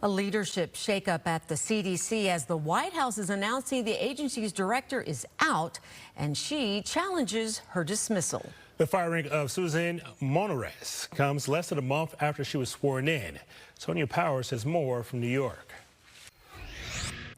A leadership shakeup at the CDC as the White House is announcing the agency's director is out, and she challenges her dismissal. The firing of Susan Monarez comes less than a month after she was sworn in. Sonia Powers has more from New York.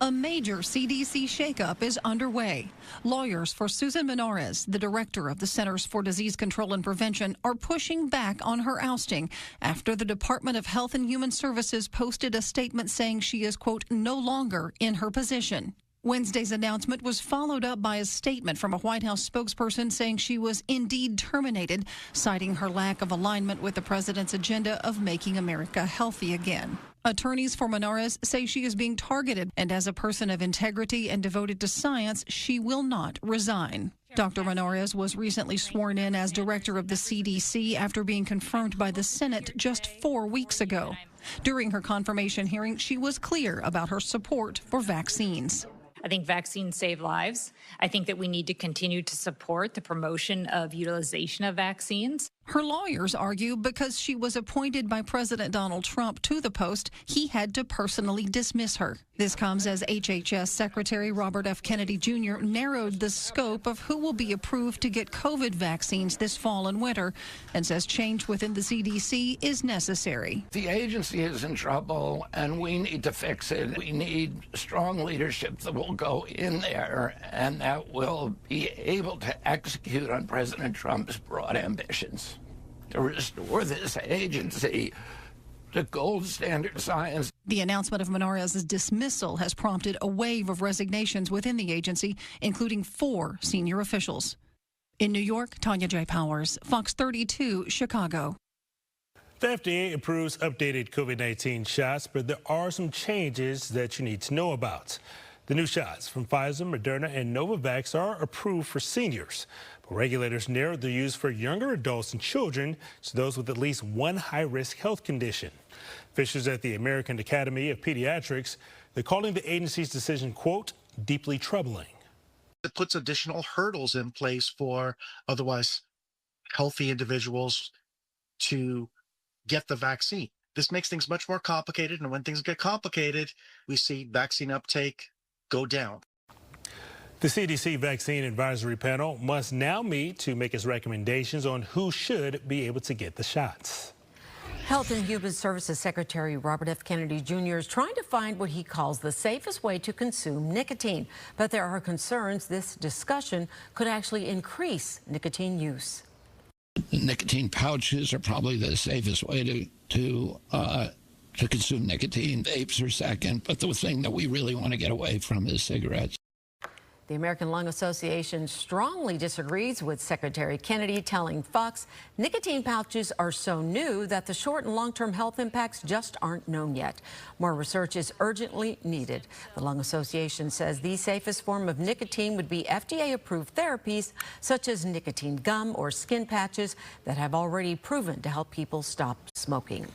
A major CDC shakeup is underway. Lawyers for Susan Monarez, the director of the Centers for Disease Control and Prevention, are pushing back on her ousting after the Department of Health and Human Services posted a statement saying she is, quote, no longer in her position. Wednesday's announcement was followed up by a statement from a White House spokesperson saying she was indeed terminated, citing her lack of alignment with the president's agenda of making America healthy again. Attorneys for Monarez say she is being targeted, and as a person of integrity and devoted to science, she will not resign. Dr. Monarez was recently sworn in as director of the CDC after being confirmed by the Senate just 4 weeks ago. During her confirmation hearing, she was clear about her support for vaccines. I think vaccines save lives. I think that we need to continue to support the promotion of utilization of vaccines. Her lawyers argue because she was appointed by President Donald Trump to the post, he had to personally dismiss her. This comes as HHS Secretary Robert F. Kennedy Jr. narrowed the scope of who will be approved to get COVID vaccines this fall and winter, and says change within the CDC is necessary. The agency is in trouble, and we need to fix it. We need strong leadership that will go in there and that will be able to execute on President Trump's broad ambitions to restore this agency to gold standard science. The announcement of Monarez's dismissal has prompted a wave of resignations within the agency, including 4 senior officials. In New York, Tanya J. Powers, Fox 32, Chicago. The FDA approves updated COVID-19 shots, but there are some changes that you need to know about. The new shots from Pfizer, Moderna, and Novavax are approved for seniors, but regulators narrowed their use for younger adults and children to those with at least one high-risk health condition. Officials at the American Academy of Pediatrics, they're calling the agency's decision, quote, deeply troubling. It puts additional hurdles in place for otherwise healthy individuals to get the vaccine. This makes things much more complicated, and when things get complicated, we see vaccine uptake go down. The CDC Vaccine Advisory Panel must now meet to make its recommendations on who should be able to get the shots. Health and Human Services Secretary Robert F. Kennedy Jr. is trying to find what he calls the safest way to consume nicotine. But there are concerns this discussion could actually increase nicotine use. Nicotine pouches are probably the safest way to consume nicotine. Vapes are second, but the thing that we really want to get away from is cigarettes. The American Lung Association strongly disagrees with Secretary Kennedy, telling Fox nicotine pouches are so new that the short and long-term health impacts just aren't known yet. More research is urgently needed. The Lung Association says the safest form of nicotine would be FDA-approved therapies such as nicotine gum or skin patches that have already proven to help people stop smoking.